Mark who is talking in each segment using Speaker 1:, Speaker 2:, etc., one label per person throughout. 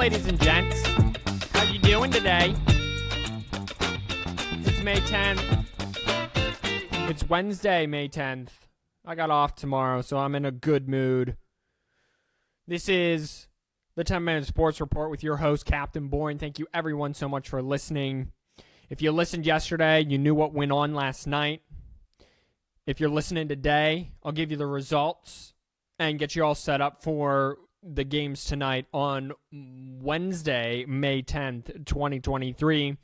Speaker 1: ladies and gents. How you doing today? It's May 10th. It's Wednesday, May 10th. I got off tomorrow, so I'm in a good mood. This is the 10-Minute Sports Report with your host, Captain Bourne. Thank you, everyone, so much for listening. If you listened yesterday, you knew what went on last night. If you're listening today, I'll give you the results and get you all set up for the games tonight on Wednesday, May 10th, 2023.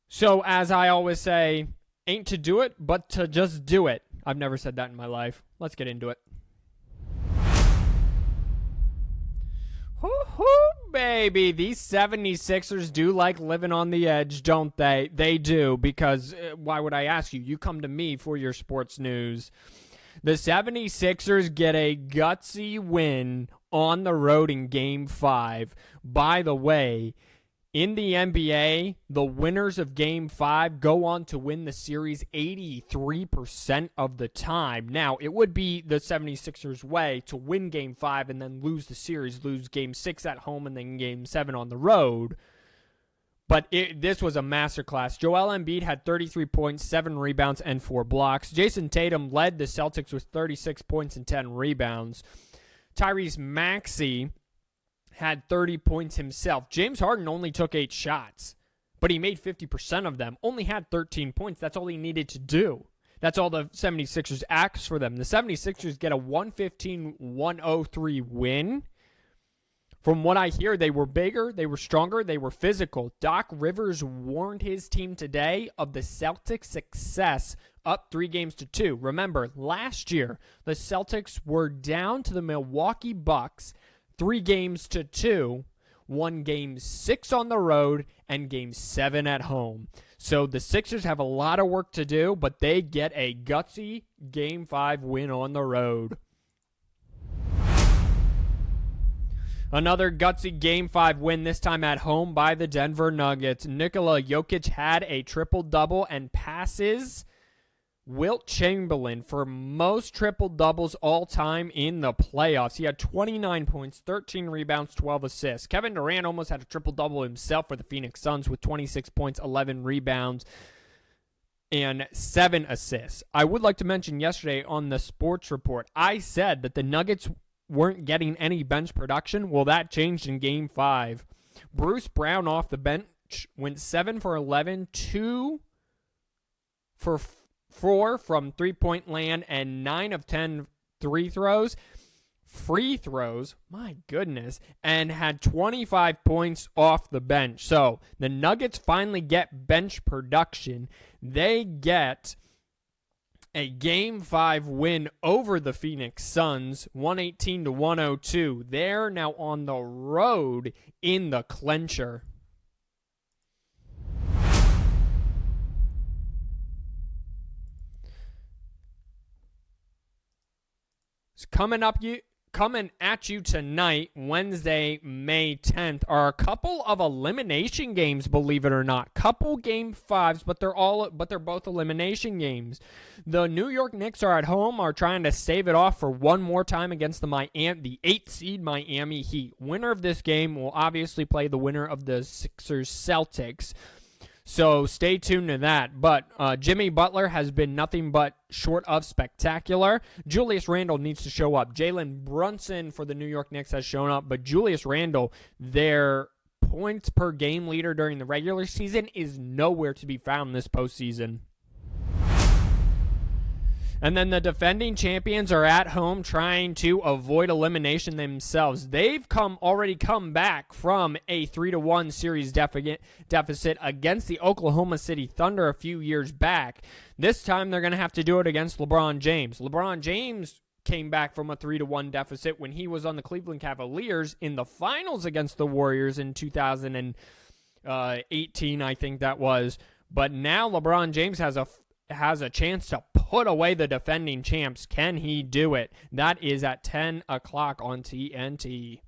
Speaker 1: So, as I always say, ain't to do it, but to just do it. I've never said that in my life. Let's get into it. Woo-hoo, baby. These 76ers do like living on the edge, don't they? They do, because why would I ask you? You come to me for your sports news. The 76ers get a gutsy win on the road in Game 5. By the way, in the NBA, the winners of Game 5 go on to win the series 83% of the time. Now, it would be the 76ers' way to win Game 5 and then lose the series, lose Game 6 at home and then Game 7 on the road. But this was a masterclass. Joel Embiid had 33 points, 7 rebounds, and 4 blocks. Jason Tatum led the Celtics with 36 points and 10 rebounds. Tyrese Maxey had 30 points himself. James Harden only took 8 shots, but he made 50% of them. Only had 13 points. That's all he needed to do. That's all the 76ers asked for them. The 76ers get a 115-103 win. From what I hear, they were bigger, they were stronger, they were physical. Doc Rivers warned his team today of the Celtics' success up 3-2. Remember, last year, the Celtics were down to the Milwaukee Bucks 3-2, won Game 6 on the road and Game 7 at home. So the Sixers have a lot of work to do, but they get a gutsy Game 5 win on the road. Another gutsy Game 5 win, this time at home by the Denver Nuggets. Nikola Jokic had a triple-double and passes Wilt Chamberlain for most triple-doubles all-time in the playoffs. He had 29 points, 13 rebounds, 12 assists. Kevin Durant almost had a triple-double himself for the Phoenix Suns with 26 points, 11 rebounds, and 7 assists. I would like to mention yesterday on the sports report, I said that the Nuggets weren't getting any bench production. Well, that changed in Game 5. Bruce Brown off the bench went 7 for 11, 2 for 4 from three-point land, and 9 of 10 free throws, my goodness, and had 25 points off the bench. So the Nuggets finally get bench production. They get a Game 5 win over the Phoenix Suns, 118-102. They're now on the road in the clincher. It's coming at you tonight, Wednesday, May 10th, are a couple of elimination games, believe it or not. Couple Game 5s, but they're both elimination games. The New York Knicks are at home, are trying to stave it off for one more time against the 8th seed Miami Heat. Winner of this game will obviously play the winner of the Sixers Celtics. So stay tuned to that. But Jimmy Butler has been nothing but short of spectacular. Julius Randle needs to show up. Jalen Brunson for the New York Knicks has shown up, but Julius Randle, their points per game leader during the regular season, is nowhere to be found this postseason. And then the defending champions are at home trying to avoid elimination themselves. They've already come back from a 3-1 series deficit against the Oklahoma City Thunder a few years back. This time they're going to have to do it against LeBron James. LeBron James came back from a 3-1 deficit when he was on the Cleveland Cavaliers in the finals against the Warriors in 2018, I think that was. But now LeBron James has a chance to put away the defending champs. Can he do it? That is at 10 o'clock on TNT.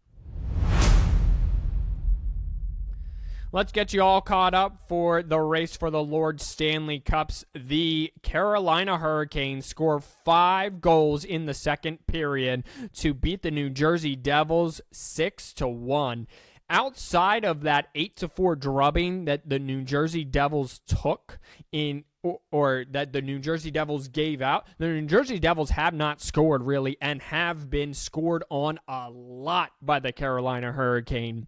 Speaker 1: Let's get you all caught up for the race for the Lord Stanley Cups. The Carolina Hurricanes score 5 goals in the second period to beat the New Jersey Devils 6-1. outside of that 8-4 drubbing that the New Jersey Devils took or that the New Jersey Devils gave out, the New Jersey Devils have not scored really and have been scored on a lot by the Carolina Hurricane.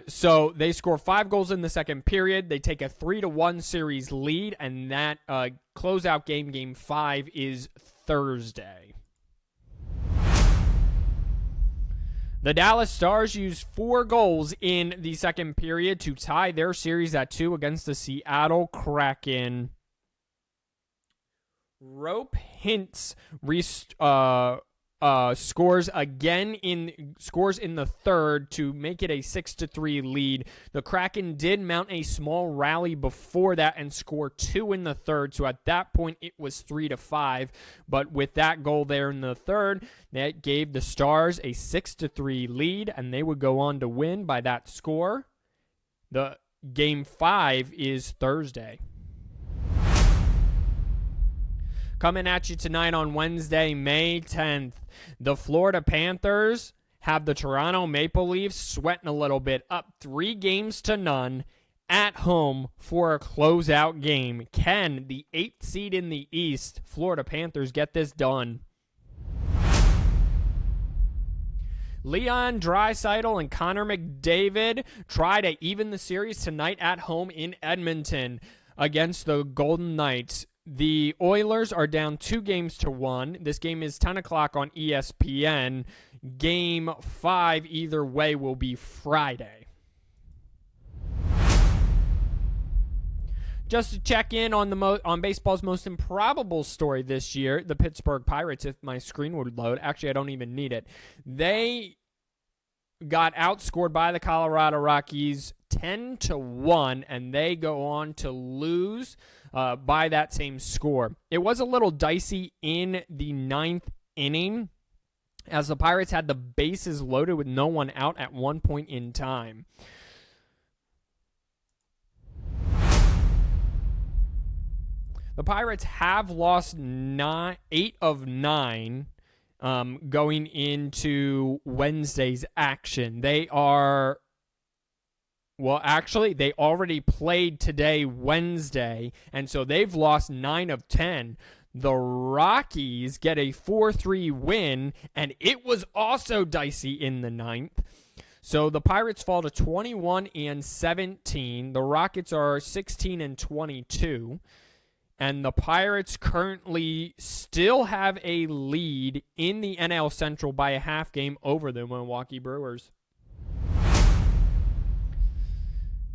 Speaker 1: So they score 5 goals in the second period. They take a 3-1 series lead, and that closeout game 5, is Thursday. The Dallas Stars used 4 goals in the second period to tie their series at 2 against the Seattle Kraken. Rope Hintz scores in the third to make it a 6-3 lead. The Kraken did mount a small rally before that and score 2 in the third. So at that point it was 3-5. But with that goal there in the third, that gave the Stars a 6-3 lead, and they would go on to win by that score. The game 5 is Thursday. Coming at you tonight on Wednesday, May 10th, the Florida Panthers have the Toronto Maple Leafs sweating a little bit, up 3-0 at home for a closeout game. Can the 8th seed in the East, Florida Panthers, get this done? Leon Draisaitl and Connor McDavid try to even the series tonight at home in Edmonton against the Golden Knights. The Oilers are down 2-1. This game is 10 o'clock on ESPN. Game 5, either way, will be Friday. Just to check in on on baseball's most improbable story this year, the Pittsburgh Pirates, if my screen would load. Actually, I don't even need it. They got outscored by the Colorado Rockies 10-1, and they go on to lose by that same score. It was a little dicey in the 9th inning, as the Pirates had the bases loaded with no one out at one point in time. The Pirates have lost 8 of 9 going into Wednesday's action. They are... Well, actually, they already played today, Wednesday, and so they've lost 9 of 10. The Rockies get a 4-3 win, and it was also dicey in the 9th. So the Pirates fall to 21-17. The Rockets are 16-22. And the Pirates currently still have a lead in the NL Central by a half game over the Milwaukee Brewers.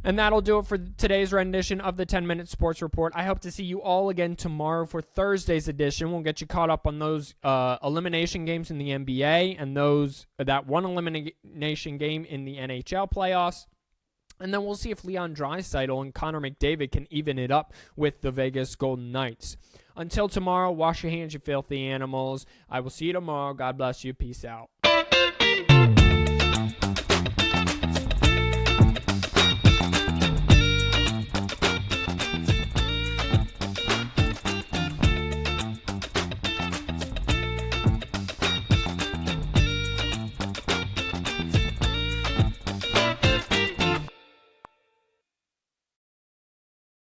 Speaker 1: And that'll do it for today's rendition of the 10-Minute Sports Report. I hope to see you all again tomorrow for Thursday's edition. We'll get you caught up on those elimination games in the NBA and that one elimination game in the NHL playoffs. And then we'll see if Leon Draisaitl and Connor McDavid can even it up with the Vegas Golden Knights. Until tomorrow, wash your hands, you filthy animals. I will see you tomorrow. God bless you. Peace out.